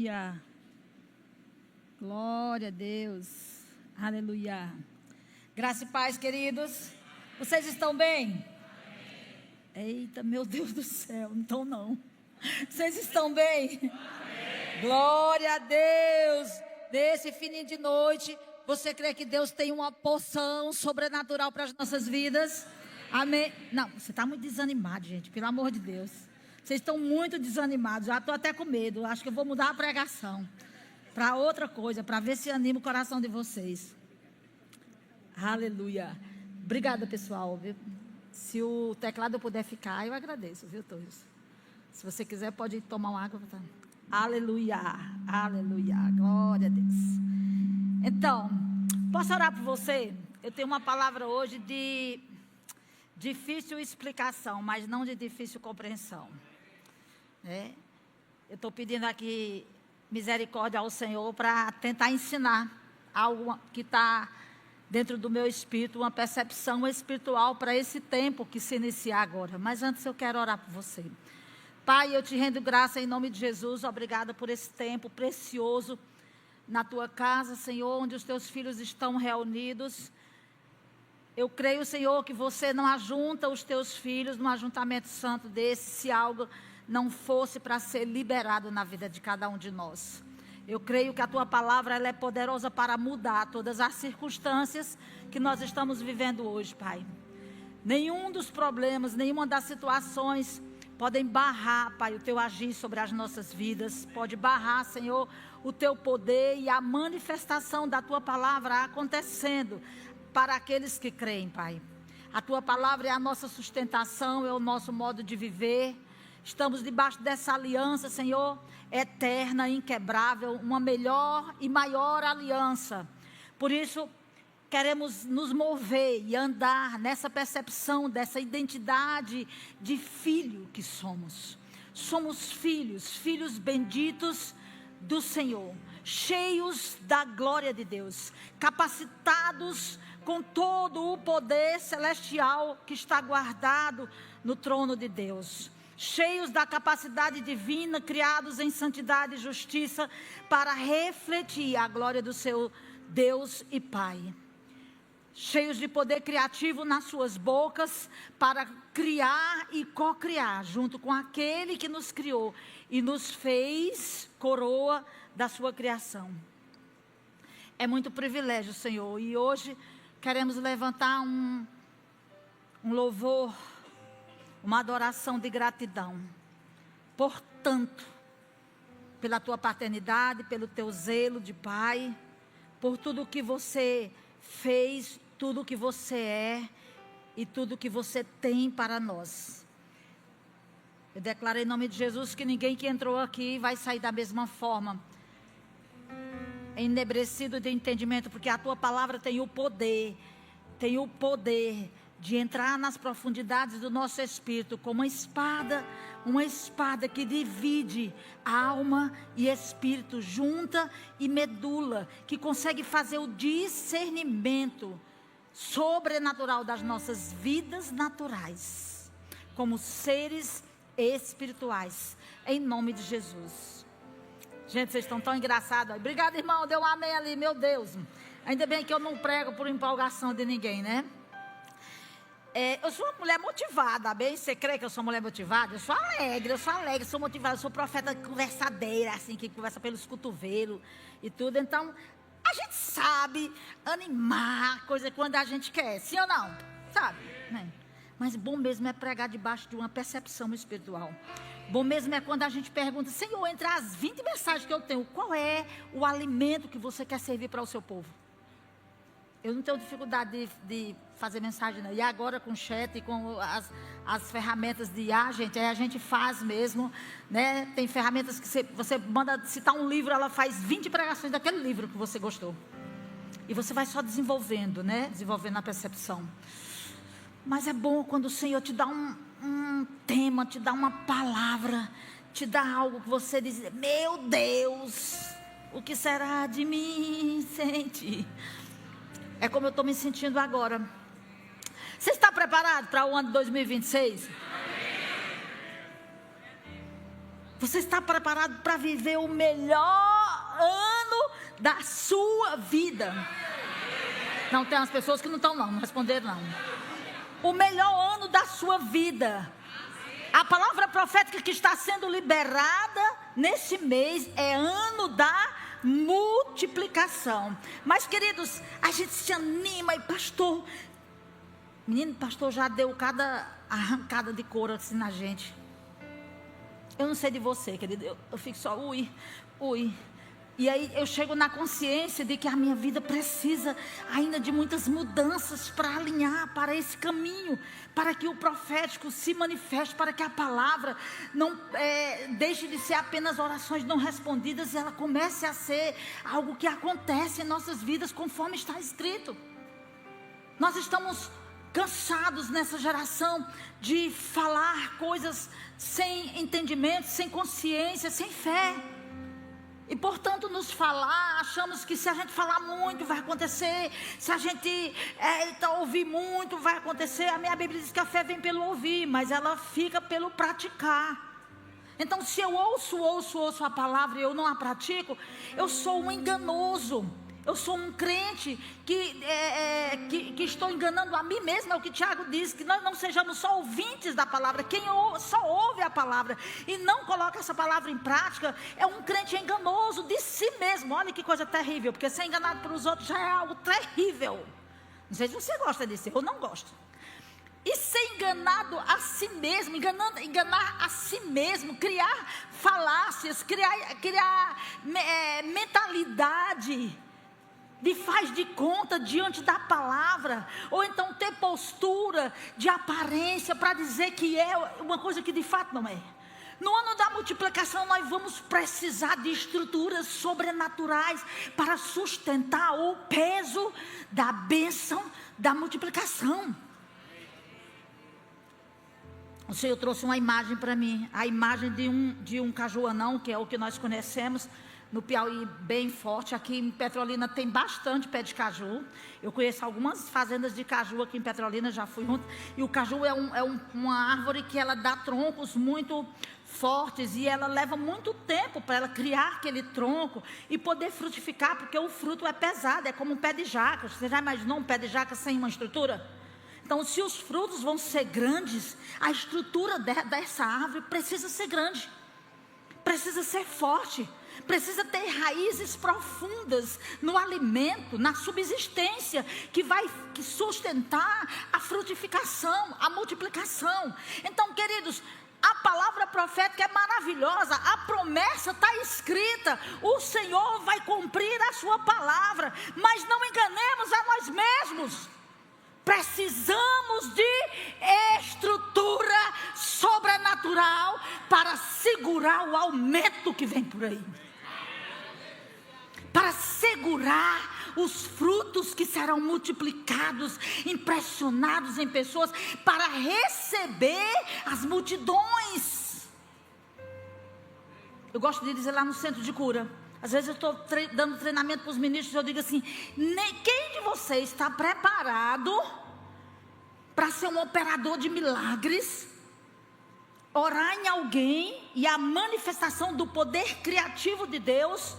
Aleluia. Glória a Deus. Aleluia. Graça e paz, queridos. Vocês estão bem? Eita, meu Deus do céu, então não. Vocês estão bem? Glória a Deus. Nesse fim de noite, você crê que Deus tem uma porção sobrenatural para as nossas vidas? Amém? Não, você está muito desanimado, gente, pelo amor de Deus. Vocês estão muito desanimados, já estou até com medo. Acho que eu vou mudar a pregação para outra coisa, para ver se anima o coração de vocês. Aleluia. Obrigada, pessoal, viu? Se o teclado puder ficar, eu agradeço, viu, todos? Se você quiser, pode tomar uma água. Aleluia, aleluia, glória a Deus. Então, posso orar por você? Eu tenho uma palavra hoje de difícil explicação, mas não de difícil compreensão. Eu estou pedindo aqui misericórdia ao Senhor para tentar ensinar algo que está dentro do meu espírito, uma percepção espiritual para esse tempo que se inicia agora. Mas antes eu quero orar por você. Pai, eu te rendo graça em nome de Jesus. Obrigada por esse tempo precioso na tua casa, Senhor, onde os teus filhos estão reunidos. Eu creio, Senhor, que você não ajunta os teus filhos num ajuntamento santo desse, se algo não fosse para ser liberado na vida de cada um de nós. Eu creio que a tua palavra ela é poderosa para mudar todas as circunstâncias que nós estamos vivendo hoje, Pai. Nenhum dos problemas, nenhuma das situações podem barrar, Pai, o teu agir sobre as nossas vidas. Pode barrar, Senhor, o teu poder e a manifestação da tua palavra acontecendo para aqueles que creem, Pai. A tua palavra é a nossa sustentação, é o nosso modo de viver. Estamos debaixo dessa aliança, Senhor, eterna, inquebrável, uma melhor e maior aliança. Por isso, queremos nos mover e andar nessa percepção, dessa identidade de filho que somos. Somos filhos, filhos benditos do Senhor, cheios da glória de Deus, capacitados com todo o poder celestial que está guardado no trono de Deus. Cheios da capacidade divina, criados em santidade e justiça, para refletir a glória do seu Deus e Pai. Cheios de poder criativo nas suas bocas, para criar e co-criar, junto com aquele que nos criou e nos fez coroa da sua criação. É muito privilégio, Senhor, e hoje queremos levantar um louvor, uma adoração de gratidão, portanto, pela tua paternidade, pelo teu zelo de pai, por tudo que você fez, tudo que você é e tudo que você tem para nós. Eu declaro em nome de Jesus que ninguém que entrou aqui vai sair da mesma forma, enebrecido de entendimento, porque a tua palavra tem o poder de entrar nas profundidades do nosso espírito como uma espada que divide alma e espírito, junta e medula, que consegue fazer o discernimento sobrenatural das nossas vidas naturais, como seres espirituais, em nome de Jesus. Gente, vocês estão tão engraçados. Obrigado, irmão, deu um amém ali, meu Deus. Ainda bem que eu não prego por empolgação de ninguém, né? Eu sou uma mulher motivada, bem? Você crê que eu sou uma mulher motivada? Eu sou alegre, sou motivada, eu sou profeta conversadeira, assim, que conversa pelos cotovelos e tudo. Então, a gente sabe animar coisa quando a gente quer, sim ou não? Sabe? Mas bom mesmo é pregar debaixo de uma percepção espiritual. Bom mesmo é quando a gente pergunta, Senhor, entre as 20 mensagens que eu tenho, qual é o alimento que você quer servir para o seu povo? Eu não tenho dificuldade de fazer mensagem, não. E agora com o chat e com as ferramentas de gente, aí a gente faz mesmo, né? Tem ferramentas que você manda citar um livro, ela faz 20 pregações daquele livro que você gostou. E você vai só desenvolvendo, né? Desenvolvendo a percepção. Mas é bom quando o Senhor te dá um tema, te dá uma palavra, te dá algo que você diz, meu Deus, o que será de mim, sente? É como eu estou me sentindo agora. Você está preparado para o ano de 2026? Você está preparado para viver o melhor ano da sua vida? Não, tem umas pessoas que não estão não responderam não. O melhor ano da sua vida. A palavra profética que está sendo liberada nesse mês é ano da multiplicação. Mas, queridos, a gente se anima e pastor, menino, pastor já deu cada arrancada de couro assim na gente. Eu não sei de você, querido, eu fico só ui. E aí eu chego na consciência de que a minha vida precisa ainda de muitas mudanças para alinhar para esse caminho, para que o profético se manifeste, para que a palavra não deixe de ser apenas orações não respondidas e ela comece a ser algo que acontece em nossas vidas conforme está escrito. Nós estamos cansados nessa geração de falar coisas sem entendimento, sem consciência, sem fé. E portanto nos falar, achamos que se a gente falar muito vai acontecer, se a gente ouvir muito vai acontecer. A minha Bíblia diz que a fé vem pelo ouvir, mas ela fica pelo praticar. Então se eu ouço a palavra e eu não a pratico, eu sou um enganoso. Eu sou um crente que estou enganando a mim mesmo. É o que Tiago diz, que nós não sejamos só ouvintes da palavra. Quem só ouve a palavra e não coloca essa palavra em prática é um crente enganoso de si mesmo. Olha que coisa terrível, porque ser enganado pelos outros já é algo terrível. Não sei se você gosta disso, eu não gosto. E ser enganado a si mesmo, enganar a si mesmo, criar falácias, criar mentalidade de faz de conta diante da palavra, ou então ter postura de aparência para dizer que é uma coisa que de fato não é. No ano da multiplicação nós vamos precisar de estruturas sobrenaturais para sustentar o peso da bênção da multiplicação. O Senhor trouxe uma imagem para mim, a imagem de um cajuanão, que é o que nós conhecemos no Piauí, bem forte. Aqui em Petrolina tem bastante pé de caju. Eu conheço algumas fazendas de caju aqui em Petrolina, já fui junto. E o caju é uma árvore que ela dá troncos muito fortes, e ela leva muito tempo para ela criar aquele tronco e poder frutificar, porque o fruto é pesado, é como um pé de jaca. Você já imaginou um pé de jaca sem uma estrutura? Então, se os frutos vão ser grandes, a estrutura dessa árvore precisa ser grande, precisa ser forte, precisa ter raízes profundas no alimento, na subsistência, que vai sustentar a frutificação, a multiplicação. Então, queridos, a palavra profética é maravilhosa, a promessa está escrita, o Senhor vai cumprir a sua palavra, mas não enganemos a nós mesmos. Precisamos de estrutura sobrenatural para segurar o aumento que vem por aí, para segurar os frutos que serão multiplicados, impressionados em pessoas, para receber as multidões. Eu gosto de dizer lá no centro de cura, às vezes eu estou dando treinamento para os ministros, eu digo assim: quem de vocês está preparado para ser um operador de milagres, orar em alguém e a manifestação do poder criativo de Deus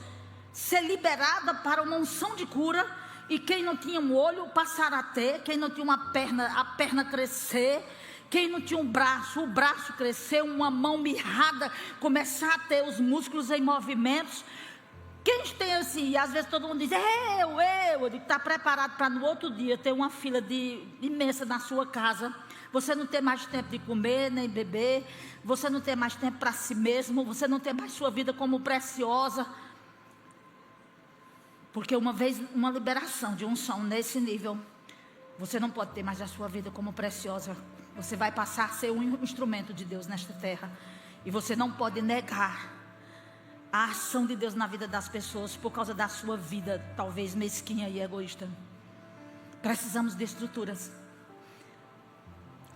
ser liberada para uma unção de cura, e quem não tinha um olho passar a ter, quem não tinha uma perna, a perna crescer, quem não tinha um braço, o braço crescer, uma mão mirrada começar a ter os músculos em movimentos? Quem tem assim, e às vezes todo mundo diz, eu digo, está preparado para no outro dia ter uma fila imensa na sua casa, você não ter mais tempo de comer, nem beber, você não ter mais tempo para si mesmo, você não ter mais sua vida como preciosa, porque uma vez, uma liberação de unção nesse nível, você não pode ter mais a sua vida como preciosa, você vai passar a ser um instrumento de Deus nesta terra, e você não pode negar a ação de Deus na vida das pessoas por causa da sua vida, talvez mesquinha e egoísta. Precisamos de estruturas.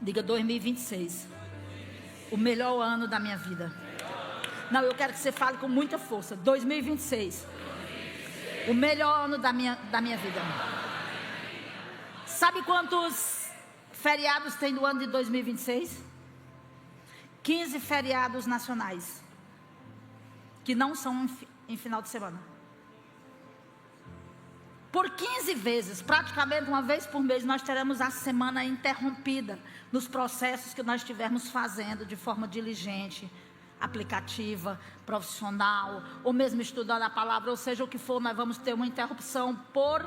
Diga 2026. O melhor ano da minha vida. Não, eu quero que você fale com muita força. 2026. O melhor ano da minha vida. Sabe quantos feriados tem no ano de 2026? 15 feriados nacionais. que não são em final de semana. Por 15 vezes, praticamente uma vez por mês, nós teremos a semana interrompida nos processos que nós estivermos fazendo de forma diligente, aplicativa, profissional, ou mesmo estudando a palavra, ou seja, o que for, nós vamos ter uma interrupção por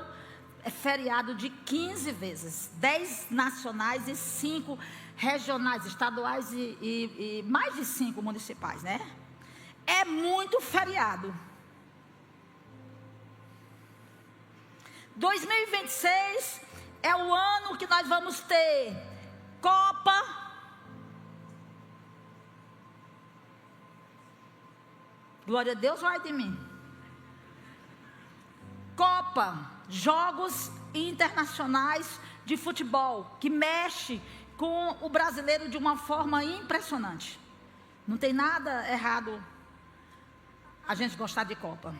feriado de 15 vezes, 10 nacionais e 5 regionais, estaduais e mais de 5 municipais, né? É muito feriado. 2026 é o ano que nós vamos ter Copa. Glória a Deus, vai de mim. Copa, jogos internacionais de futebol, que mexe com o brasileiro de uma forma impressionante. Não tem nada errado a gente gostar de Copa.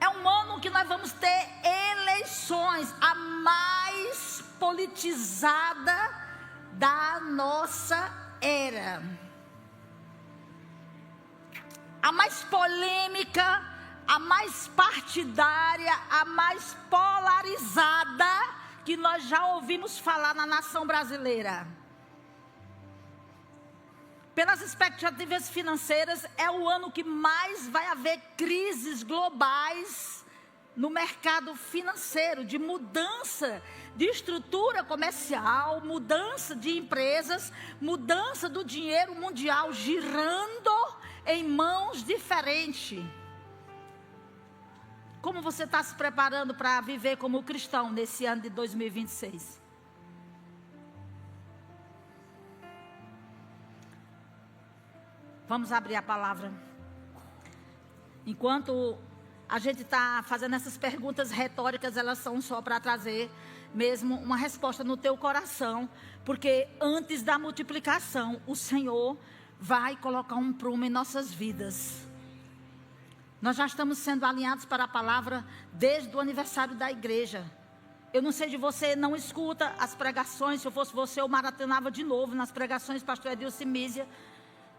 É um ano que nós vamos ter eleições, a mais politizada da nossa era. A mais polêmica, a mais partidária, a mais polarizada que nós já ouvimos falar na nação brasileira. Pelas expectativas financeiras, é o ano que mais vai haver crises globais no mercado financeiro, de mudança de estrutura comercial, mudança de empresas, mudança do dinheiro mundial girando em mãos diferentes. Como você está se preparando para viver como cristão nesse ano de 2026? Vamos abrir a palavra. Enquanto a gente está fazendo essas perguntas retóricas, elas são só para trazer mesmo uma resposta no teu coração. Porque antes da multiplicação, o Senhor vai colocar um prumo em nossas vidas. Nós já estamos sendo alinhados para a palavra desde o aniversário da igreja. Eu não sei de você, não escuta as pregações. Se eu fosse você, eu maratonava de novo nas pregações, pastor Edilson e Mísia.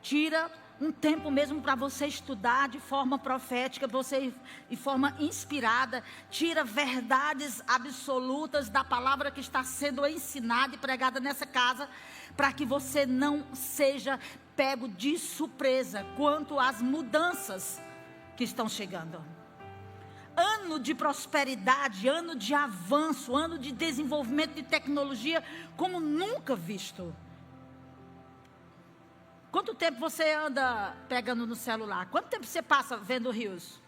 Tira um tempo mesmo para você estudar de forma profética, você de forma inspirada. Tira verdades absolutas da palavra que está sendo ensinada e pregada nessa casa, para que você não seja pego de surpresa quanto às mudanças que estão chegando. Ano de prosperidade, ano de avanço, ano de desenvolvimento de tecnologia como nunca visto. Quanto tempo você anda pegando no celular? Quanto tempo você passa vendo Rios?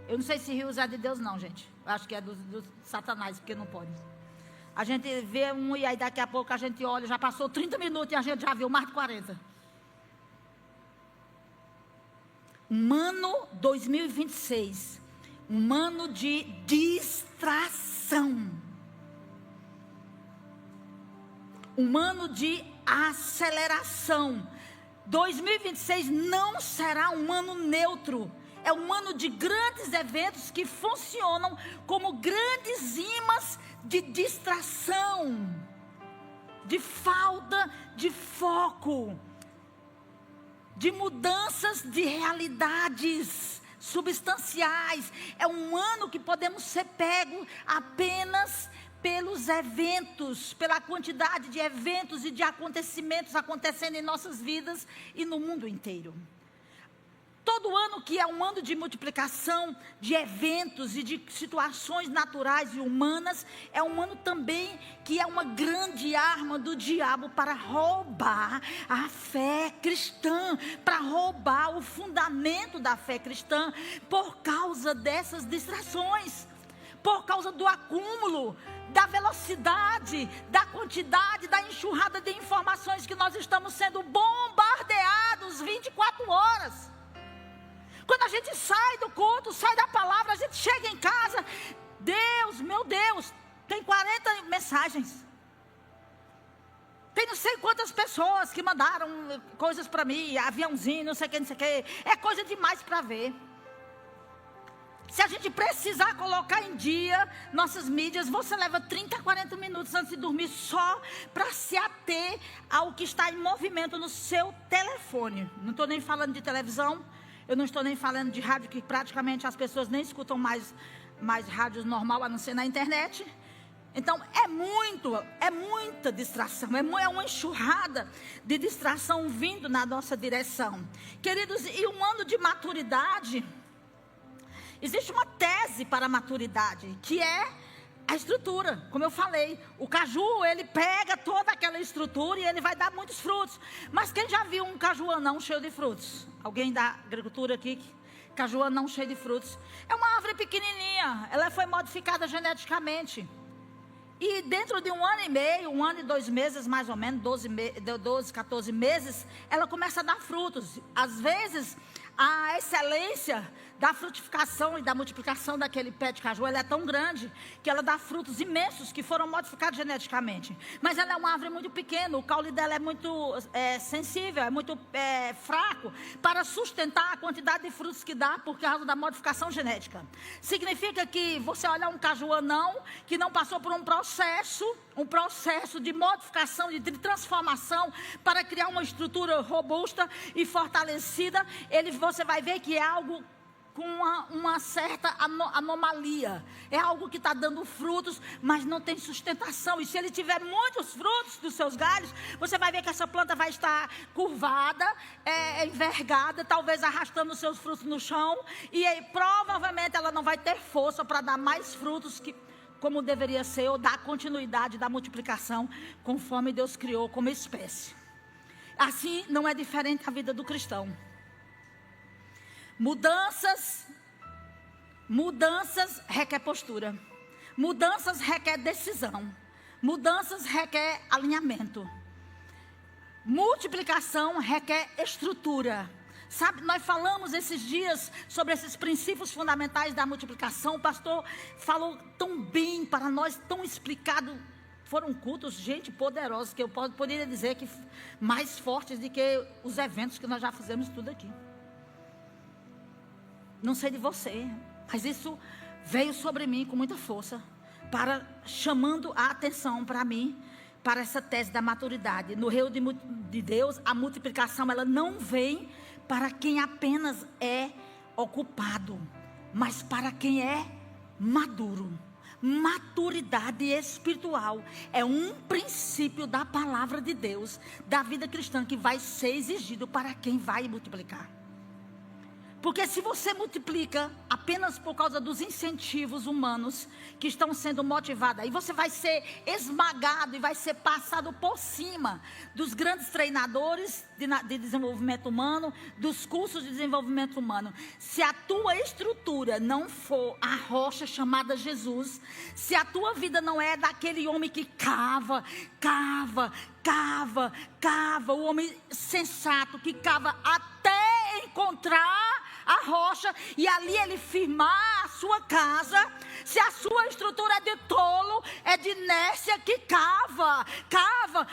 Eu não sei se Rios é de Deus não, gente. Eu acho que é do Satanás, porque não pode. A gente vê um e aí daqui a pouco a gente olha, já passou 30 minutos e a gente já viu mais de 40. Um ano 2026, um ano de distração, um ano de aceleração. 2026 não será um ano neutro, é um ano de grandes eventos que funcionam como grandes imãs de distração, de falta de foco, de mudanças de realidades substanciais. É um ano que podemos ser pegos apenas pelos eventos, pela quantidade de eventos e de acontecimentos acontecendo em nossas vidas e no mundo inteiro. Todo ano que é um ano de multiplicação de eventos e de situações naturais e humanas, é um ano também que é uma grande arma do diabo para roubar a fé cristã, para roubar o fundamento da fé cristã, por causa dessas distrações, por causa do acúmulo, da velocidade, da quantidade, da enxurrada de informações que nós estamos sendo bombardeados 24 horas. Quando a gente sai do culto, sai da palavra, a gente chega em casa, Deus, meu Deus, tem 40 mensagens. Tem não sei quantas pessoas que mandaram coisas para mim, aviãozinho, não sei o que. É coisa demais para ver. Se a gente precisar colocar em dia nossas mídias, você leva 30, 40 minutos antes de dormir só para se ater ao que está em movimento no seu telefone. Não estou nem falando de televisão, Eu não estou nem falando de rádio, que praticamente as pessoas nem escutam mais rádios normal, a não ser na internet. Então, é muita distração, é uma enxurrada de distração vindo na nossa direção. Queridos, e um ano de maturidade, existe uma tese para a maturidade, que é a estrutura. Como eu falei, o caju, ele pega toda aquela estrutura e ele vai dar muitos frutos. Mas quem já viu um caju anão cheio de frutos? Alguém da agricultura aqui? Caju anão cheio de frutos. É uma árvore pequenininha, ela foi modificada geneticamente. E dentro de 1 ano e meio, 1 ano e 2 meses, mais ou menos, 12, 14 meses, ela começa a dar frutos. Às vezes, a excelência da frutificação e da multiplicação daquele pé de caju, ela é tão grande que ela dá frutos imensos que foram modificados geneticamente. Mas ela é uma árvore muito pequena, o caule dela é muito sensível, é muito fraco para sustentar a quantidade de frutos que dá por causa da modificação genética. Significa que você olha um caju anão que não passou por um processo de modificação, de transformação para criar uma estrutura robusta e fortalecida, você vai ver que é algo com uma certa anomalia. É algo que está dando frutos, mas não tem sustentação. E se ele tiver muitos frutos dos seus galhos, você vai ver que essa planta vai estar curvada, envergada, talvez arrastando os seus frutos no chão. E aí, provavelmente ela não vai ter força para dar mais frutos como deveria ser, ou dar continuidade da multiplicação, conforme Deus criou como espécie. Assim não é diferente a vida do cristão. Mudanças requer postura. Mudanças requer decisão. Mudanças requer alinhamento. Multiplicação requer estrutura. Sabe, nós falamos esses dias sobre esses princípios fundamentais da multiplicação. O pastor falou tão bem para nós, tão explicado. Foram cultos, gente, poderosos, que eu poderia dizer que mais fortes do que os eventos que nós já fizemos tudo aqui. Não sei de você, mas isso veio sobre mim com muita força, chamando a atenção para mim, para essa tese da maturidade. No reino de Deus, a multiplicação, ela não vem para quem apenas é ocupado, mas para quem é maduro. Maturidade espiritual é um princípio da palavra de Deus, da vida cristã, que vai ser exigido para quem vai multiplicar. Porque se você multiplica apenas por causa dos incentivos humanos que estão sendo motivados, aí você vai ser esmagado e vai ser passado por cima dos grandes treinadores de desenvolvimento humano, dos cursos de desenvolvimento humano. Se a tua estrutura não for a rocha chamada Jesus, se a tua vida não é daquele homem que cava, o homem sensato que cava até encontrar a rocha, e ali ele firmar a sua casa. Se a sua estrutura é de tolo, é de inércia, que cava,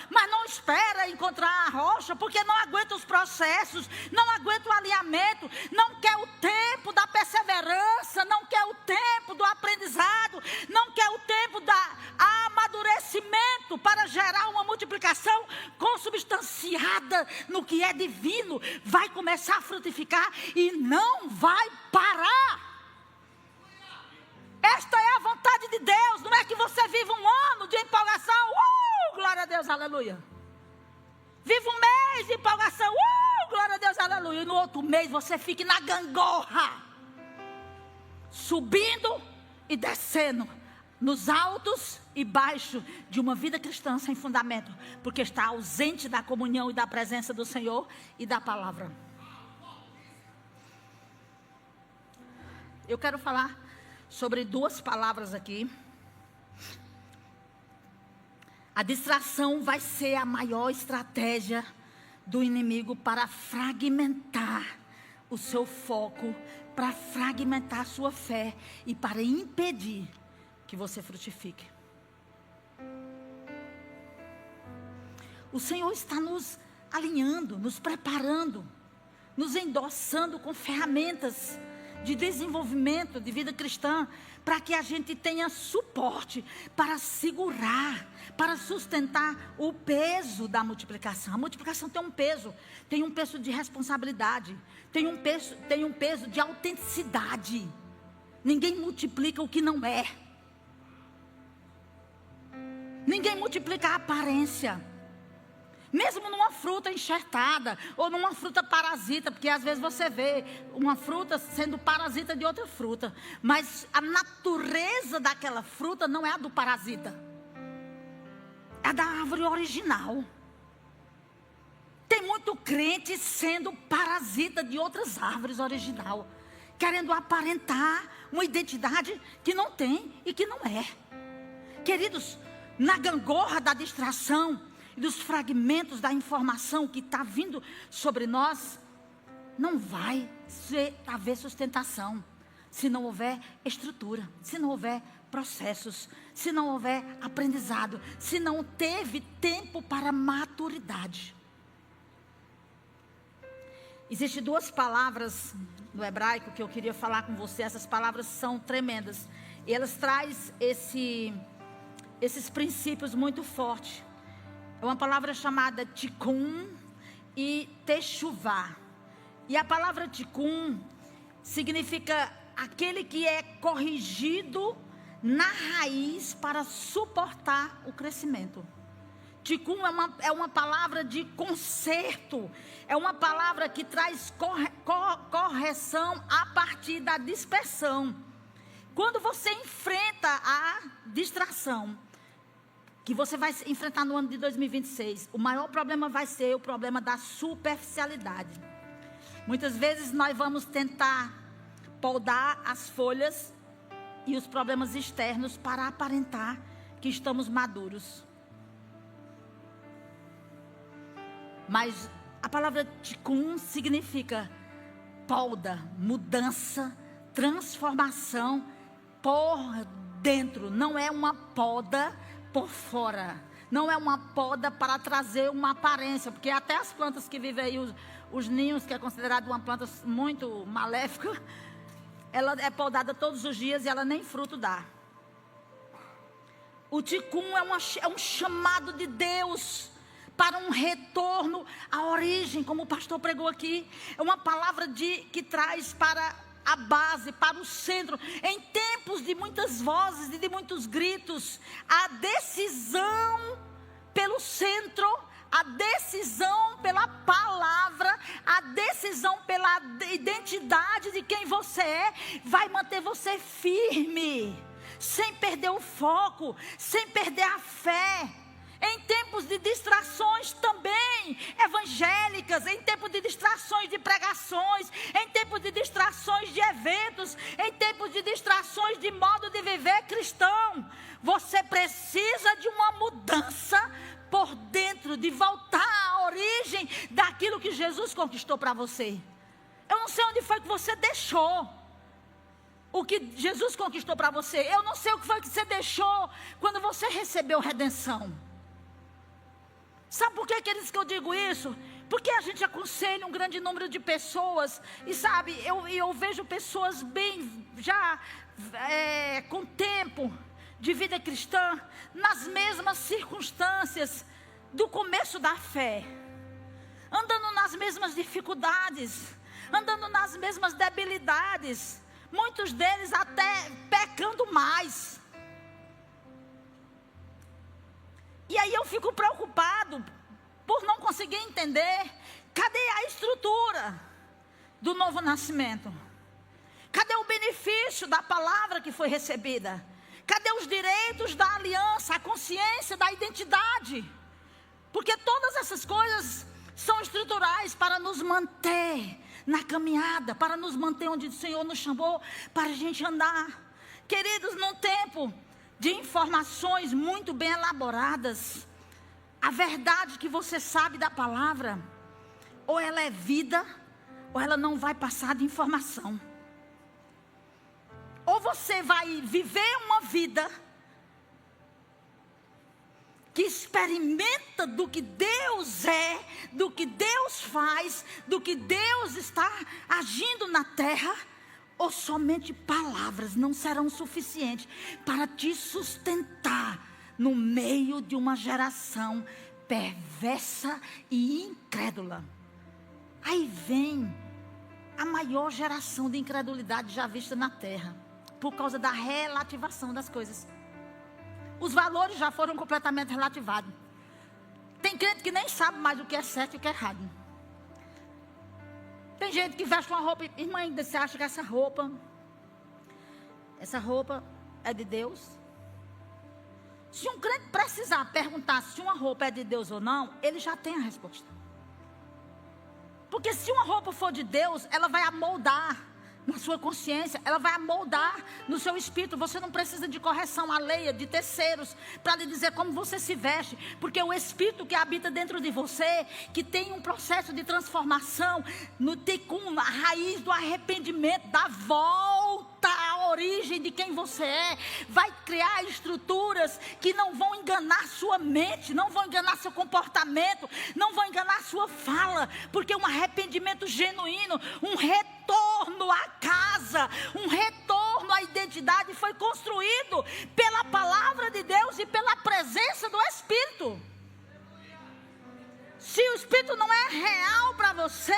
mas não espera encontrar a rocha, porque não aguenta os processos, não aguenta o alinhamento, não quer o tempo da perseverança, não quer o tempo do aprendizado, não quer o tempo do amadurecimento para gerar uma multiplicação consubstanciada no que é divino. Vai começar a frutificar e não vai parar. Esta é a vontade de Deus. Não é que você viva um ano de empolgação, glória a Deus, aleluia. Viva um mês de empolgação, glória a Deus, aleluia. E no outro mês você fique na gangorra, subindo e descendo, nos altos e baixos de uma vida cristã sem fundamento, porque está ausente da comunhão e da presença do Senhor e da palavra. Eu quero falar sobre 2 palavras aqui. A distração vai ser a maior estratégia do inimigo para fragmentar o seu foco, para fragmentar a sua fé e para impedir que você frutifique. O Senhor está nos alinhando, nos preparando, nos endossando com ferramentas de desenvolvimento, de vida cristã, para que a gente tenha suporte para segurar, para sustentar o peso da multiplicação. A multiplicação tem um peso de responsabilidade, tem um peso de autenticidade. Ninguém multiplica o que não é. Ninguém multiplica a aparência. Mesmo numa fruta enxertada, ou numa fruta parasita, porque às vezes você vê uma fruta sendo parasita de outra fruta, mas a natureza daquela fruta não é a do parasita, é a da árvore original. Tem muito crente sendo parasita de outras árvores original, querendo aparentar uma identidade que não tem e que não é. Queridos, na gangorra da distração e dos fragmentos da informação que está vindo sobre nós, não vai haver sustentação se não houver estrutura, se não houver processos, se não houver aprendizado, se não teve tempo para maturidade. Existem duas palavras no hebraico que eu queria falar com você. Essas palavras são tremendas e elas trazem esses princípios muito fortes. É uma palavra chamada tikkun e techuvá. E a palavra tikkun significa aquele que é corrigido na raiz para suportar o crescimento. Tikkun é uma palavra de conserto, é uma palavra que traz correção a partir da dispersão. Quando você enfrenta a distração, que você vai enfrentar no ano de 2026, o maior problema vai ser o problema da superficialidade. Muitas vezes nós vamos tentar podar as folhas e os problemas externos para aparentar que estamos maduros. Mas a palavra tikkun significa poda, mudança, transformação por dentro. Não é uma poda por fora. Não é uma poda para trazer uma aparência. Porque até as plantas que vivem aí, os ninhos, que é considerado uma planta muito maléfica, ela é podada todos os dias e ela nem fruto dá. O tikkun é um chamado de Deus para um retorno à origem, como o pastor pregou aqui. É uma palavra que traz para a base, para o centro. Em tempos de muitas vozes e de muitos gritos, a decisão pelo centro, a decisão pela palavra, a decisão pela identidade de quem você é, vai manter você firme, sem perder o foco, sem perder a fé. Em tempos de distrações também evangélicas, em tempos de distrações de pregações, em tempos de distrações de eventos, em tempos de distrações de modo de viver cristão, você precisa de uma mudança por dentro, de voltar à origem daquilo que Jesus conquistou para você. Eu não sei onde foi que você deixou o que Jesus conquistou para você. Eu não sei o que foi que você deixou quando você recebeu redenção. Sabe por que, queridos, que eu digo isso? Porque a gente aconselha um grande número de pessoas. E sabe, eu vejo pessoas bem, já com tempo de vida cristã, nas mesmas circunstâncias do começo da fé. Andando nas mesmas dificuldades, andando nas mesmas debilidades. Muitos deles até pecando mais. E aí eu fico preocupado por não conseguir entender, cadê a estrutura do novo nascimento? Cadê o benefício da palavra que foi recebida? Cadê os direitos da aliança, a consciência da identidade? Porque todas essas coisas são estruturais para nos manter na caminhada, para nos manter onde o Senhor nos chamou, para a gente andar. Queridos, num tempo de informações muito bem elaboradas, a verdade que você sabe da palavra, ou ela é vida, ou ela não vai passar de informação. Ou você vai viver uma vida que experimenta do que Deus é, do que Deus faz, do que Deus está agindo na terra, ou somente palavras não serão suficientes para te sustentar no meio de uma geração perversa e incrédula. Aí vem a maior geração de incredulidade já vista na terra, por causa da relativação das coisas. Os valores já foram completamente relativados. Tem crente que nem sabe mais o que é certo e o que é errado. Tem gente que veste uma roupa, irmã, ainda você acha que essa roupa é de Deus? Se um crente precisar perguntar se uma roupa é de Deus ou não, ele já tem a resposta. Porque se uma roupa for de Deus, ela vai amoldar na sua consciência, ela vai amoldar no seu espírito. Você não precisa de correção alheia, de terceiros, para lhe dizer como você se veste, porque o espírito que habita dentro de você, que tem um processo de transformação, no tikkun, a raiz do arrependimento, da volta à origem de quem você é, vai criar estruturas que não vão enganar sua mente, não vão enganar seu comportamento, não vão enganar sua fala, porque um arrependimento genuíno, um retorno à casa, um retorno à identidade foi construído pela palavra de Deus e pela presença do Espírito. Se o Espírito não é real para você,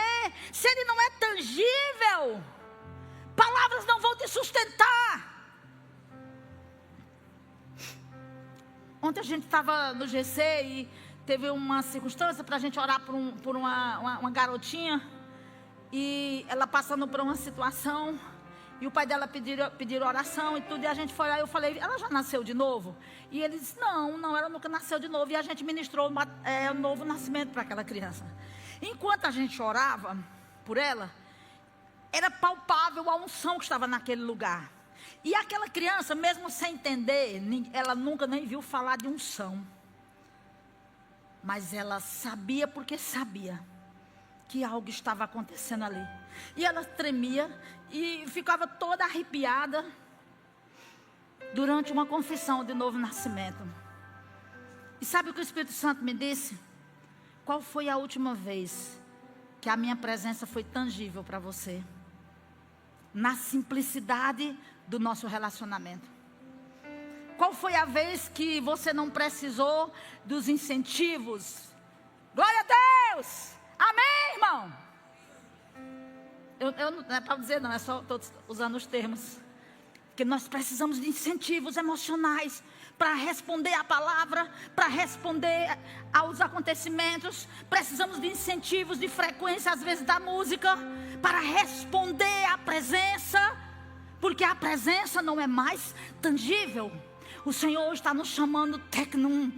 se ele não é tangível, palavras não vão te sustentar. Ontem a gente estava no GC e teve uma circunstância para a gente orar por uma garotinha. E ela passando por uma situação, e o pai dela pediram oração e tudo, e a gente foi lá, eu falei, ela já nasceu de novo? E ele disse, não, ela nunca nasceu de novo, e a gente ministrou um novo nascimento para aquela criança. Enquanto a gente orava por ela, era palpável a unção que estava naquele lugar. E aquela criança, mesmo sem entender, ela nunca nem viu falar de unção. Mas ela sabia porque sabia que algo estava acontecendo ali. E ela tremia e ficava toda arrepiada durante uma confissão de novo nascimento. E sabe o que o Espírito Santo me disse? Qual foi a última vez que a minha presença foi tangível para você? Na simplicidade do nosso relacionamento. Qual foi a vez que você não precisou dos incentivos? Glória a Deus! Amém, irmão? Eu não é para dizer não, é só estou usando os termos. Porque nós precisamos de incentivos emocionais para responder à palavra, para responder aos acontecimentos. Precisamos de incentivos de frequência, às vezes da música, para responder à presença, porque a presença não é mais tangível. O Senhor está nos chamando Tekun,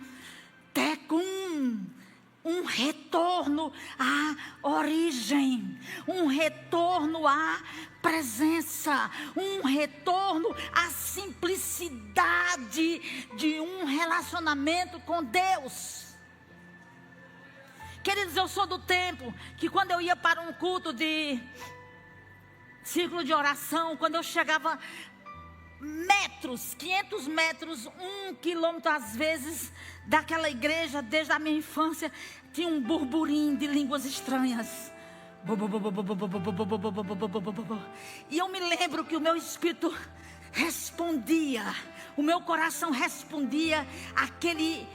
um retorno à origem, um retorno à presença, um retorno à simplicidade de um relacionamento com Deus. Queridos, eu sou do tempo que quando eu ia para um culto de círculo de oração, quando eu chegava metros, 500 metros, 1 quilômetro às vezes daquela igreja, desde a minha infância, tinha um burburinho de línguas estranhas. E eu me lembro que o meu espírito respondia, o meu coração respondia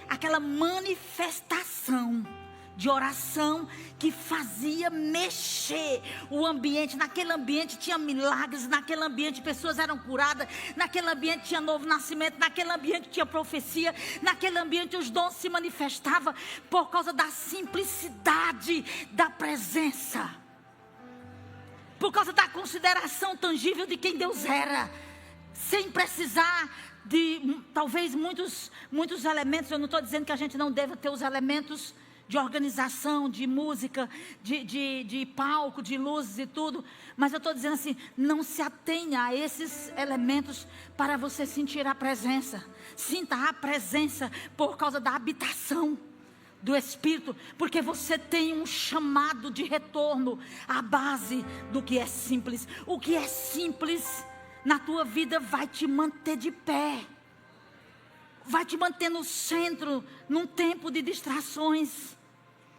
àquela manifestação de oração que fazia mexer o ambiente. Naquele ambiente tinha milagres, naquele ambiente pessoas eram curadas, naquele ambiente tinha novo nascimento, naquele ambiente tinha profecia, naquele ambiente os dons se manifestavam por causa da simplicidade da presença, por causa da consideração tangível de quem Deus era, sem precisar de talvez muitos elementos. Eu não estou dizendo que a gente não deva ter os elementos de organização, de música, de palco, de luzes e tudo. Mas eu estou dizendo assim, não se atenha a esses elementos para você sentir a presença. Sinta a presença por causa da habitação do Espírito, porque você tem um chamado de retorno à base do que é simples. O que é simples na tua vida vai te manter de pé, vai te manter no centro, num tempo de distrações.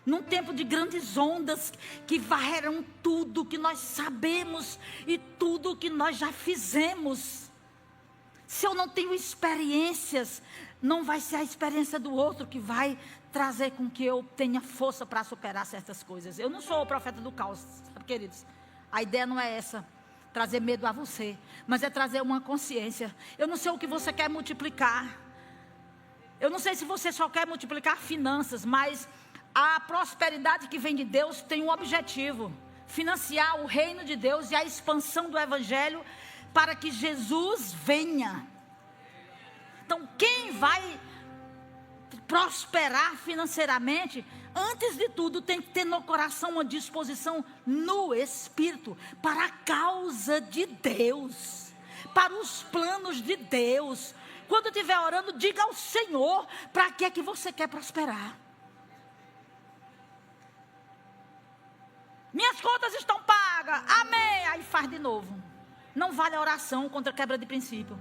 num tempo de grandes ondas que varreram tudo que nós sabemos e tudo que nós já fizemos. Se eu não tenho experiências, não vai ser a experiência do outro que vai trazer com que eu tenha força para superar certas coisas. Eu não sou o profeta do caos, sabe, queridos? A ideia não é essa, trazer medo a você, mas é trazer uma consciência. Eu não sei o que você quer multiplicar. Eu não sei se você só quer multiplicar finanças, mas a prosperidade que vem de Deus tem um objetivo: financiar o reino de Deus e a expansão do evangelho para que Jesus venha. Então, quem vai prosperar financeiramente, antes de tudo, tem que ter no coração uma disposição no Espírito, para a causa de Deus, para os planos de Deus. Quando estiver orando, diga ao Senhor, para que é que você quer prosperar? Minhas contas estão pagas, amém, aí faz de novo. Não vale a oração contra a quebra de princípio.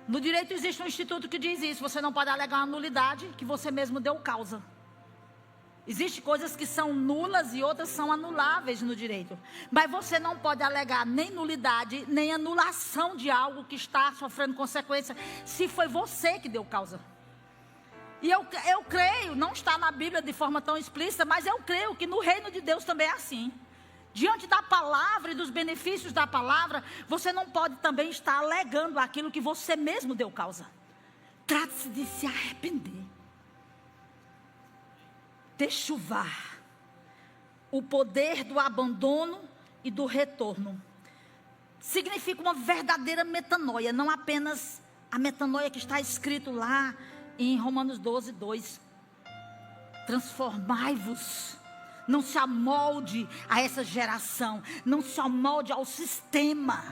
No direito existe um instituto que diz isso: você não pode alegar uma nulidade que você mesmo deu causa. Existem coisas que são nulas e outras são anuláveis no direito. Mas você não pode alegar nem nulidade, nem anulação de algo que está sofrendo consequência, se foi você que deu causa. E eu creio, não está na Bíblia de forma tão explícita, mas eu creio que no reino de Deus também é assim. Diante da palavra e dos benefícios da palavra, você não pode também estar alegando aquilo que você mesmo deu causa. Trata-se de se arrepender. Techuvar, o poder do abandono e do retorno, significa uma verdadeira metanoia, não apenas a metanoia que está escrito lá em Romanos 12, 2. Transformai-vos, não se amolde a essa geração, não se amolde ao sistema,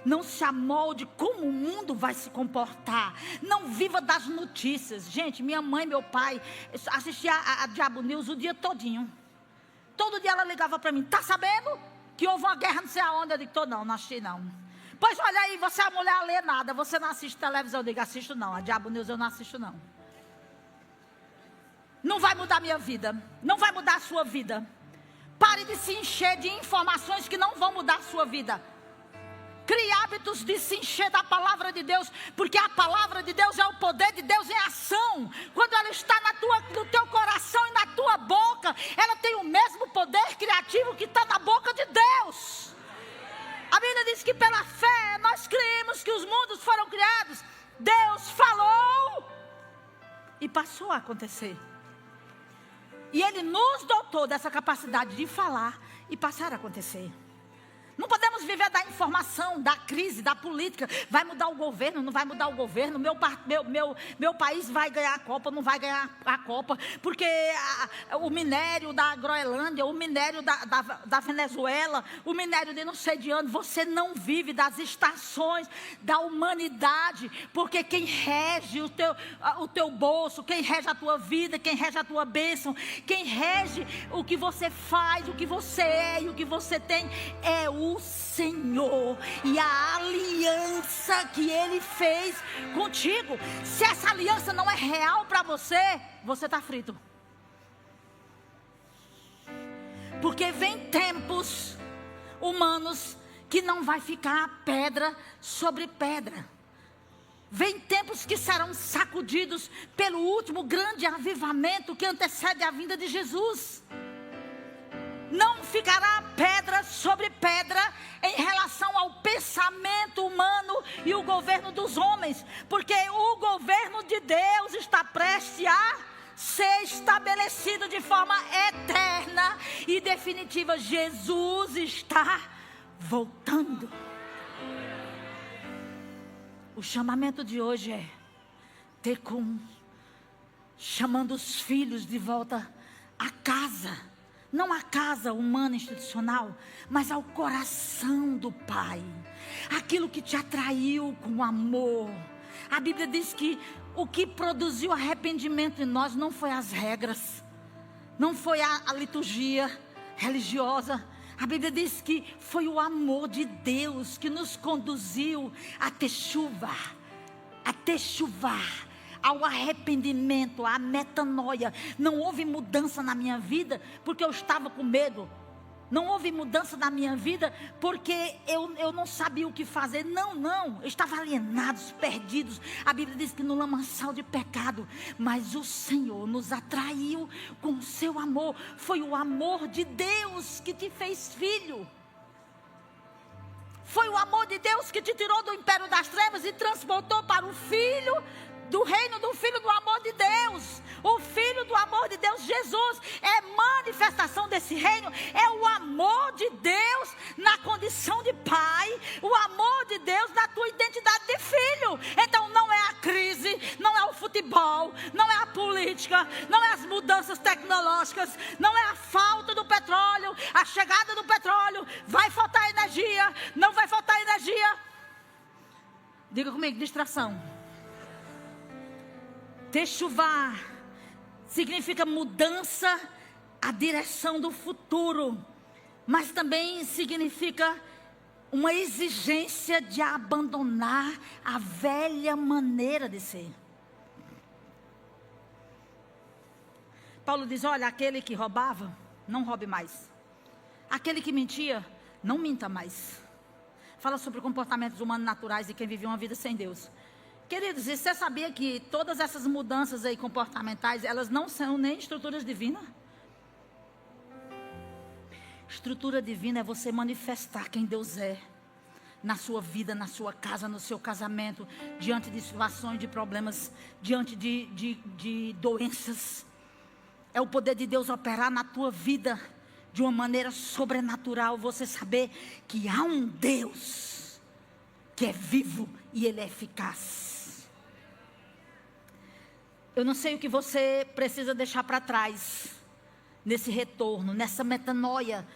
não se amolde como o mundo vai se comportar, não viva das notícias. Gente, minha mãe e meu pai assistiam a Diabo News o dia todinho. Todo dia ela ligava para mim: tá sabendo que houve uma guerra não sei aonde? Eu digo: não assisti não. Pois olha aí, você é a mulher alienada, você não assiste televisão? Eu digo: assisto não, a Diabo News eu não assisto não. Não vai mudar minha vida, não vai mudar a sua vida. Pare de se encher de informações que não vão mudar a sua vida. Crie hábitos de se encher da palavra de Deus, porque a palavra de Deus é o poder de Deus em ação. Quando ela está no teu coração e na tua boca, ela tem o mesmo poder criativo que está na boca de Deus. A Bíblia diz que pela fé nós cremos que os mundos foram criados. Deus falou e passou a acontecer. E Ele nos dotou dessa capacidade de falar e passar a acontecer. Não podemos viver da informação, da crise, da política. Vai mudar o governo, não vai mudar o governo. Meu país vai ganhar a Copa, não vai ganhar a Copa. Porque o minério da Groenlândia, o minério da Venezuela, o minério de não sei de onde. Você não vive das estações da humanidade. Porque quem rege o teu bolso, quem rege a tua vida, quem rege a tua bênção, quem rege o que você faz, o que você é e o que você tem, é o Senhor e a aliança que Ele fez contigo. Se essa aliança não é real para você, você está frito. Porque vem tempos humanos que não vai ficar pedra sobre pedra. Vem tempos que serão sacudidos pelo último grande avivamento que antecede a vinda de Jesus. Não ficará pedra sobre pedra em relação ao pensamento humano e o governo dos homens, porque o governo de Deus está prestes a ser estabelecido de forma eterna e definitiva. Jesus está voltando. O chamamento de hoje é Tecum, chamando os filhos de volta à casa. Não a casa humana institucional, mas ao coração do Pai. Aquilo que te atraiu com amor. A Bíblia diz que o que produziu arrependimento em nós não foi as regras, não foi a liturgia religiosa. A Bíblia diz que foi o amor de Deus que nos conduziu a techuvar, ao arrependimento, à metanoia. Não houve mudança na minha vida porque eu estava com medo. Não houve mudança na minha vida porque eu não sabia o que fazer. Não. Eu estava alienados, perdidos. A Bíblia diz que no lamaçal de pecado. Mas o Senhor nos atraiu com o seu amor. Foi o amor de Deus que te fez filho. Foi o amor de Deus que te tirou do império das trevas e transportou para o Filho do reino do Filho do amor de Deus. O Filho do amor de Deus, Jesus, é manifestação desse reino. É o amor de Deus na condição de pai. O amor de Deus na tua identidade de filho. Então não é a crise, não é o futebol, não é a política, não é as mudanças tecnológicas, não é a falta do petróleo, a chegada do petróleo. Vai faltar energia, não vai faltar energia. Diga comigo, distração. Techuvá significa mudança, a direção do futuro, mas também significa uma exigência de abandonar a velha maneira de ser. Paulo diz, olha, aquele que roubava, não roube mais. Aquele que mentia, não minta mais. Fala sobre comportamentos humanos naturais de quem vivia uma vida sem Deus. Queridos, e você sabia que todas essas mudanças aí comportamentais, elas não são nem estruturas divinas? Estrutura divina é você manifestar quem Deus é. Na sua vida, na sua casa, no seu casamento, diante de situações, de problemas, diante de doenças. É o poder de Deus operar na tua vida de uma maneira sobrenatural. Você saber que há um Deus que é vivo e Ele é eficaz. Eu não sei o que você precisa deixar para trás nesse retorno, nessa metanoia.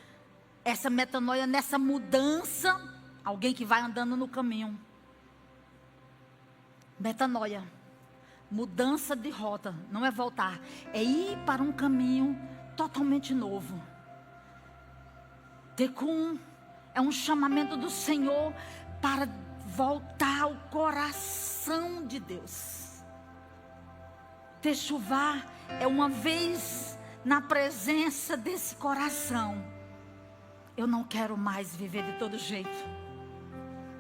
Essa metanoia, nessa mudança. Alguém que vai andando no caminho. Metanoia. Mudança de rota. Não é voltar. É ir para um caminho totalmente novo. Tecum é um chamamento do Senhor para voltar ao coração de Deus. Techuvá é uma vez na presença desse coração. Eu não quero mais viver de todo jeito.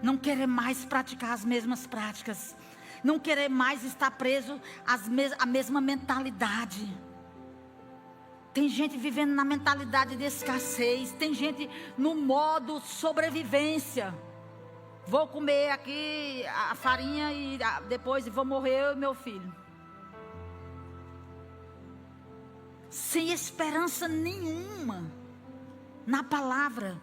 Não querer mais praticar as mesmas práticas. Não querer mais estar preso à mesma mentalidade. Tem gente vivendo na mentalidade de escassez. Tem gente no modo sobrevivência. Vou comer aqui a farinha e depois vou morrer eu e meu filho. Sem esperança nenhuma na palavra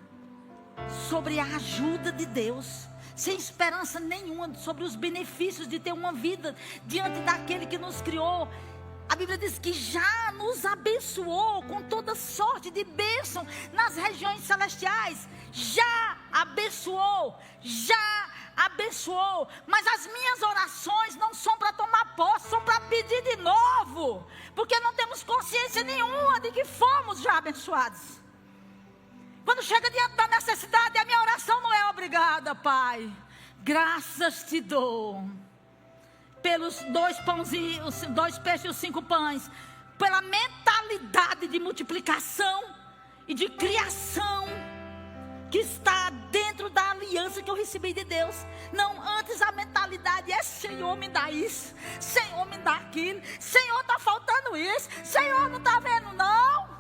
sobre a ajuda de Deus, sem esperança nenhuma sobre os benefícios de ter uma vida diante daquele que nos criou. A Bíblia diz que já nos abençoou com toda sorte de bênção nas regiões celestiais. Já abençoou, mas as minhas orações não são para tomar posse, são para pedir de novo, porque não temos consciência nenhuma de que fomos já abençoados. Quando chega diante da necessidade, a minha oração não é obrigada, Pai, graças te dou pelos 2 pãozinhos, 2 peixes e os 5 pães, pela mentalidade de multiplicação e de criação que está dentro da aliança que eu recebi de Deus. Não, antes a mentalidade é: Senhor, me dá isso, Senhor, me dá aquilo, Senhor, está faltando isso, Senhor, não está vendo não.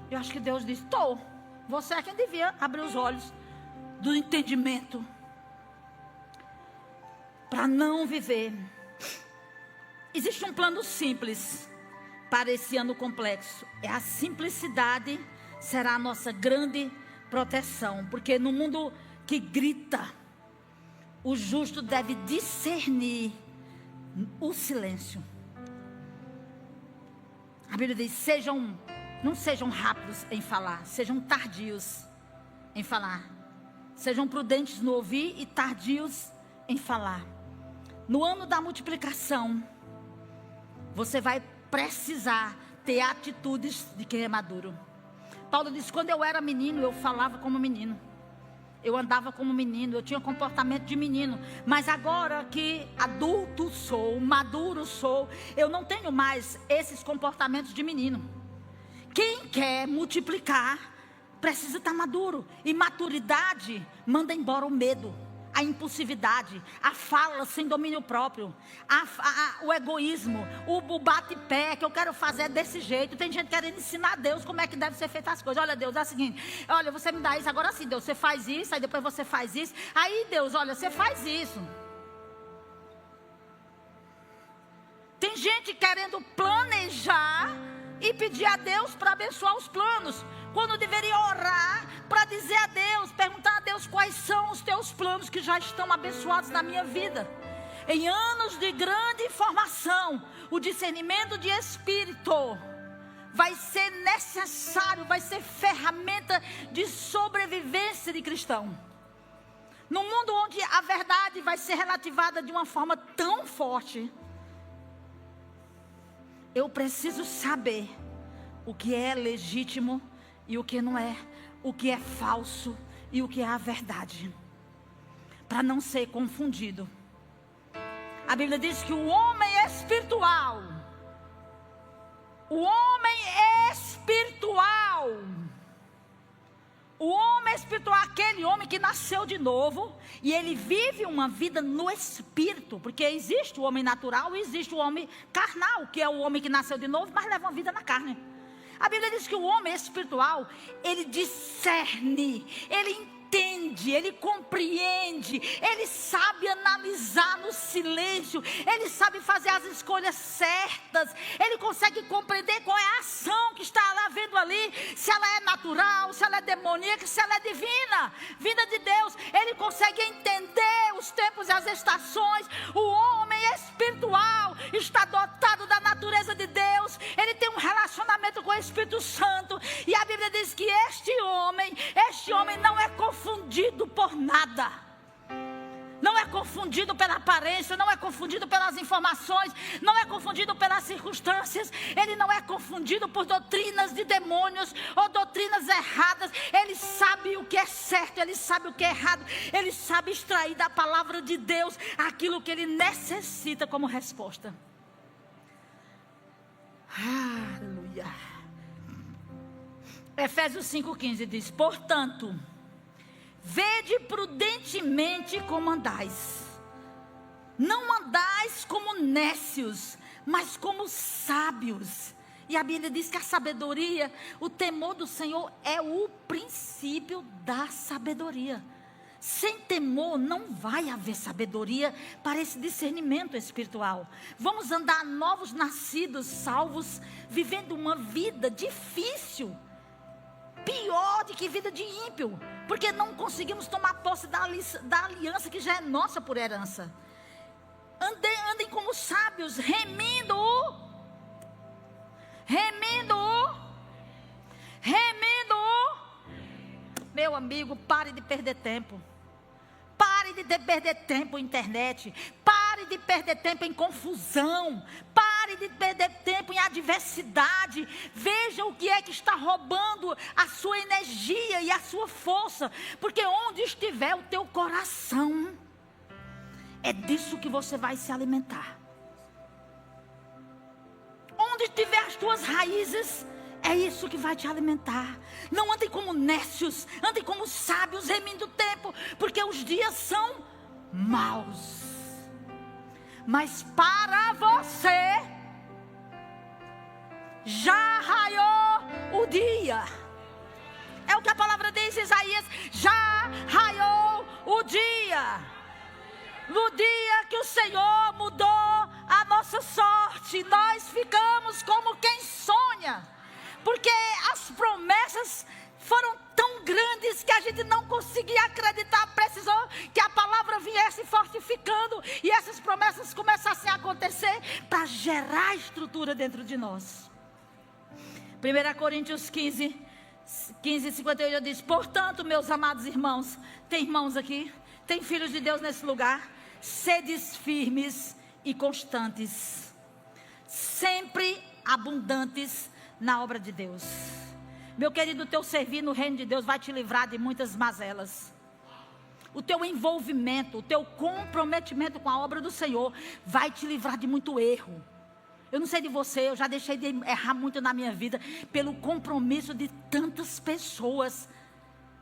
Eu acho que Deus diz: estou. Você é quem devia abrir os olhos do entendimento para não viver. Existe um plano simples para esse ano complexo. É a simplicidade será a nossa grande proteção, porque no mundo que grita, o justo deve discernir o silêncio. A Bíblia diz: não sejam rápidos em falar, sejam tardios em falar. Sejam prudentes no ouvir e tardios em falar. No ano da multiplicação, você vai precisar ter atitudes de quem é maduro. Paulo diz: quando eu era menino, eu falava como menino. Eu andava como menino, eu tinha comportamento de menino. Mas agora que adulto sou, maduro sou, eu não tenho mais esses comportamentos de menino. Quem quer multiplicar, precisa estar maduro. E maturidade manda embora o medo, a impulsividade, a fala sem domínio próprio, o egoísmo, o bate-pé, que eu quero fazer desse jeito. Tem gente querendo ensinar a Deus como é que deve ser feita as coisas. Olha, Deus, é o seguinte, olha, você me dá isso, agora sim, Deus, você faz isso, aí depois você faz isso. Aí, Deus, olha, você faz isso. Tem gente querendo planejar e pedir a Deus para abençoar os planos, quando deveria orar para dizer a Deus, perguntar a Deus quais são os teus planos que já estão abençoados na minha vida. Em anos de grande informação, o discernimento de espírito vai ser necessário, vai ser ferramenta de sobrevivência de cristão. Num mundo onde a verdade vai ser relativada de uma forma tão forte, eu preciso saber o que é legítimo e o que não é, o que é falso e o que é a verdade, para não ser confundido. A Bíblia diz que o homem espiritual, o homem espiritual, aquele homem que nasceu de novo, e ele vive uma vida no espírito, porque existe o homem natural e existe o homem carnal, que é o homem que nasceu de novo, mas leva uma vida na carne. A Bíblia diz que o homem espiritual, ele discerne, ele entende, ele compreende, ele sabe analisar no silêncio, ele sabe fazer as escolhas certas, ele consegue compreender qual é a ação que está lá vendo ali, se ela é natural, se ela é demoníaca, se ela é divina, vinda de Deus. Ele consegue entender os tempos e as estações. O homem espiritual está dotado da natureza de Deus, ele tem um relacionamento com o Espírito Santo, e a Bíblia diz que este homem não é confundido por nada, não é confundido pela aparência, não é confundido pelas informações, não é confundido pelas circunstâncias, ele não é confundido por doutrinas de demônios ou doutrinas erradas. Ele sabe o que é certo, ele sabe o que é errado, ele sabe extrair da palavra de Deus aquilo que ele necessita como resposta. Aleluia. Efésios 5,15 diz: portanto, vede prudentemente como andais. Não andais como nécios, mas como sábios. E a Bíblia diz que a sabedoria, o temor do Senhor é o princípio da sabedoria. Sem temor não vai haver sabedoria para esse discernimento espiritual. Vamos andar novos nascidos, salvos, vivendo uma vida difícil, pior do que vida de ímpio, porque não conseguimos tomar posse da aliança que já é nossa por herança. Andem como sábios, remindo. Meu amigo, pare de perder tempo. Pare de perder tempo em internet. Pare de perder tempo em confusão. Pare de perder tempo em adversidade. Veja o que é que está roubando a sua energia e a sua força. Porque onde estiver o teu coração, é disso que você vai se alimentar. Onde estiver as tuas raízes, é isso que vai te alimentar. Não andem como nécios, andem como sábios, remindo o tempo, porque os dias são maus. Mas para você, já raiou o dia. É o que a palavra diz, Isaías: já raiou o dia. No dia que o Senhor mudou a nossa sorte, nós ficamos como quem sonha. Porque as promessas foram tão grandes que a gente não conseguia acreditar. Precisou que a palavra viesse fortificando e essas promessas começassem a acontecer para gerar estrutura dentro de nós. 1 Coríntios 15, 58 diz: portanto, meus amados irmãos, tem irmãos aqui, tem filhos de Deus nesse lugar, sedes firmes e constantes, sempre abundantes na obra de Deus. Meu querido, o teu servir no reino de Deus vai te livrar de muitas mazelas. o teu envolvimento, o teu comprometimento com a obra do Senhor vai te livrar de muito erro. Eu não sei de você, eu já deixei de errar muito na minha vida pelo compromisso de tantas pessoas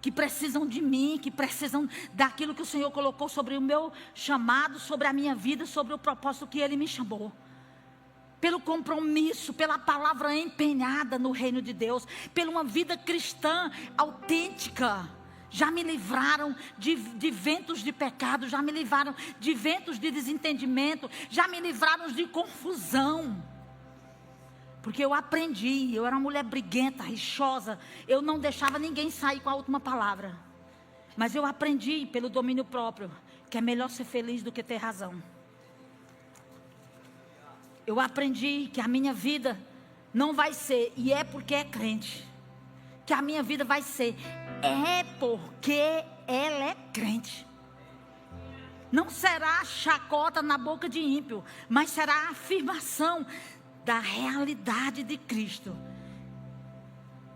que precisam de mim, que precisam daquilo que o Senhor colocou sobre o meu chamado, sobre a minha vida, sobre o propósito que Ele me chamou. Pelo compromisso, pela palavra empenhada no reino de Deus, pela uma vida cristã autêntica. Já me livraram de ventos de pecado, já me livraram de ventos de desentendimento, já me livraram de confusão. Porque eu aprendi, eu era uma mulher briguenta, rixosa, eu não deixava ninguém sair com a última palavra. Mas eu aprendi pelo domínio próprio, que é melhor ser feliz do que ter razão. Eu aprendi que a minha vida não vai ser, e é porque é crente, que a minha vida vai ser, é porque ela é crente. Não será chacota na boca de ímpio, mas será a afirmação da realidade de Cristo,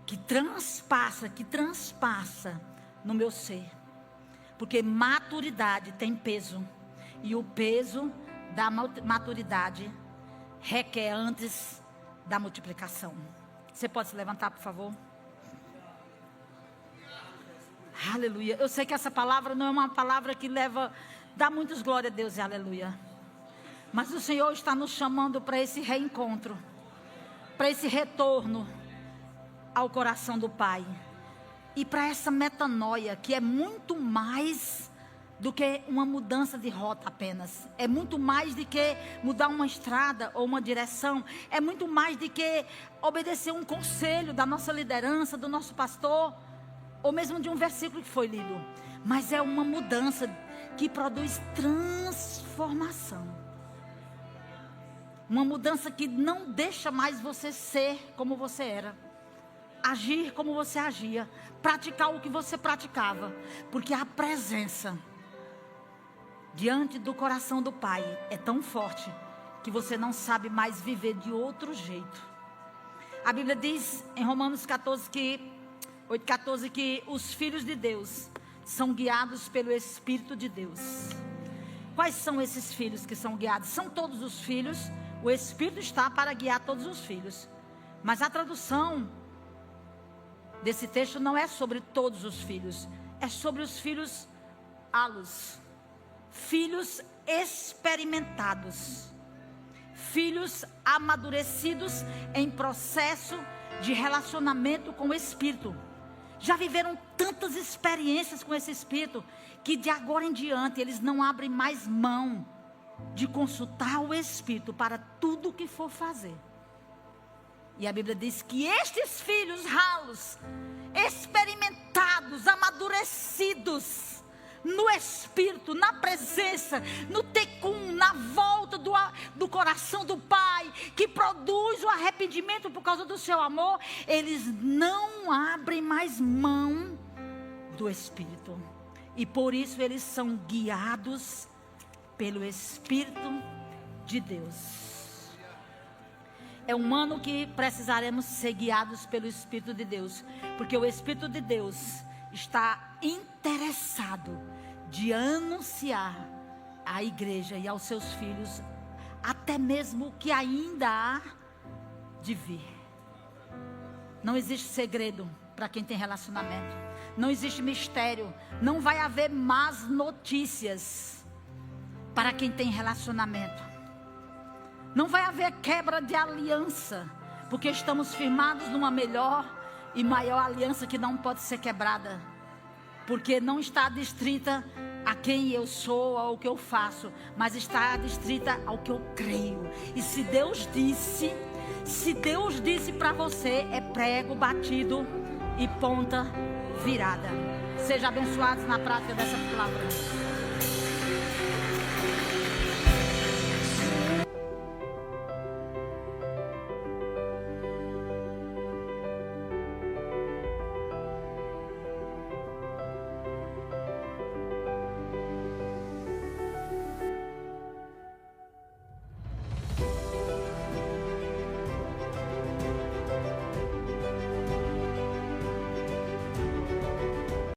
que transpassa no meu ser. Porque maturidade tem peso, e o peso da maturidade requer antes da multiplicação. Você pode se levantar, por favor? Aleluia. Eu sei que essa palavra não é uma palavra que dá muitas glórias a Deus e aleluia. Mas o Senhor está nos chamando para esse reencontro, para esse retorno ao coração do Pai. E para essa metanoia, que é muito mais do que uma mudança de rota apenas. É muito mais do que mudar uma estrada ou uma direção. É muito mais do que obedecer um conselho da nossa liderança, do nosso pastor, ou mesmo de um versículo que foi lido. Mas é uma mudança que produz transformação. Uma mudança que não deixa mais você ser como você era, agir como você agia, praticar o que você praticava, porque a presença diante do coração do Pai é tão forte que você não sabe mais viver de outro jeito. A Bíblia diz em Romanos 8,14 que os filhos de Deus são guiados pelo Espírito de Deus. Quais são esses filhos que são guiados? São todos os filhos. O Espírito está para guiar todos os filhos. Mas a tradução desse texto não é sobre todos os filhos. É sobre os filhos alos. Filhos experimentados. Filhos amadurecidos em processo de relacionamento com o Espírito. Já viveram tantas experiências com esse Espírito, que de agora em diante eles não abrem mais mão de consultar o Espírito para tudo o que for fazer. E a Bíblia diz que estes filhos ralos, experimentados, amadurecidos no Espírito, na presença, no tecum, na volta do coração do Pai, que produz o arrependimento por causa do seu amor, eles não abrem mais mão do Espírito. E por isso eles são guiados pelo Espírito de Deus. É humano que precisaremos ser guiados pelo Espírito de Deus, porque o Espírito de Deus está interessado de anunciar à igreja e aos seus filhos até mesmo o que ainda há de vir. Não existe segredo para quem tem relacionamento. Não existe mistério. Não vai haver más notícias para quem tem relacionamento. Não vai haver quebra de aliança, porque estamos firmados numa melhor e maior aliança que não pode ser quebrada, porque não está adstrita a quem eu sou, ao que eu faço, mas está adstrita ao que eu creio. E se Deus disse para você, é prego batido e ponta virada. Sejam abençoados na prática dessa palavra.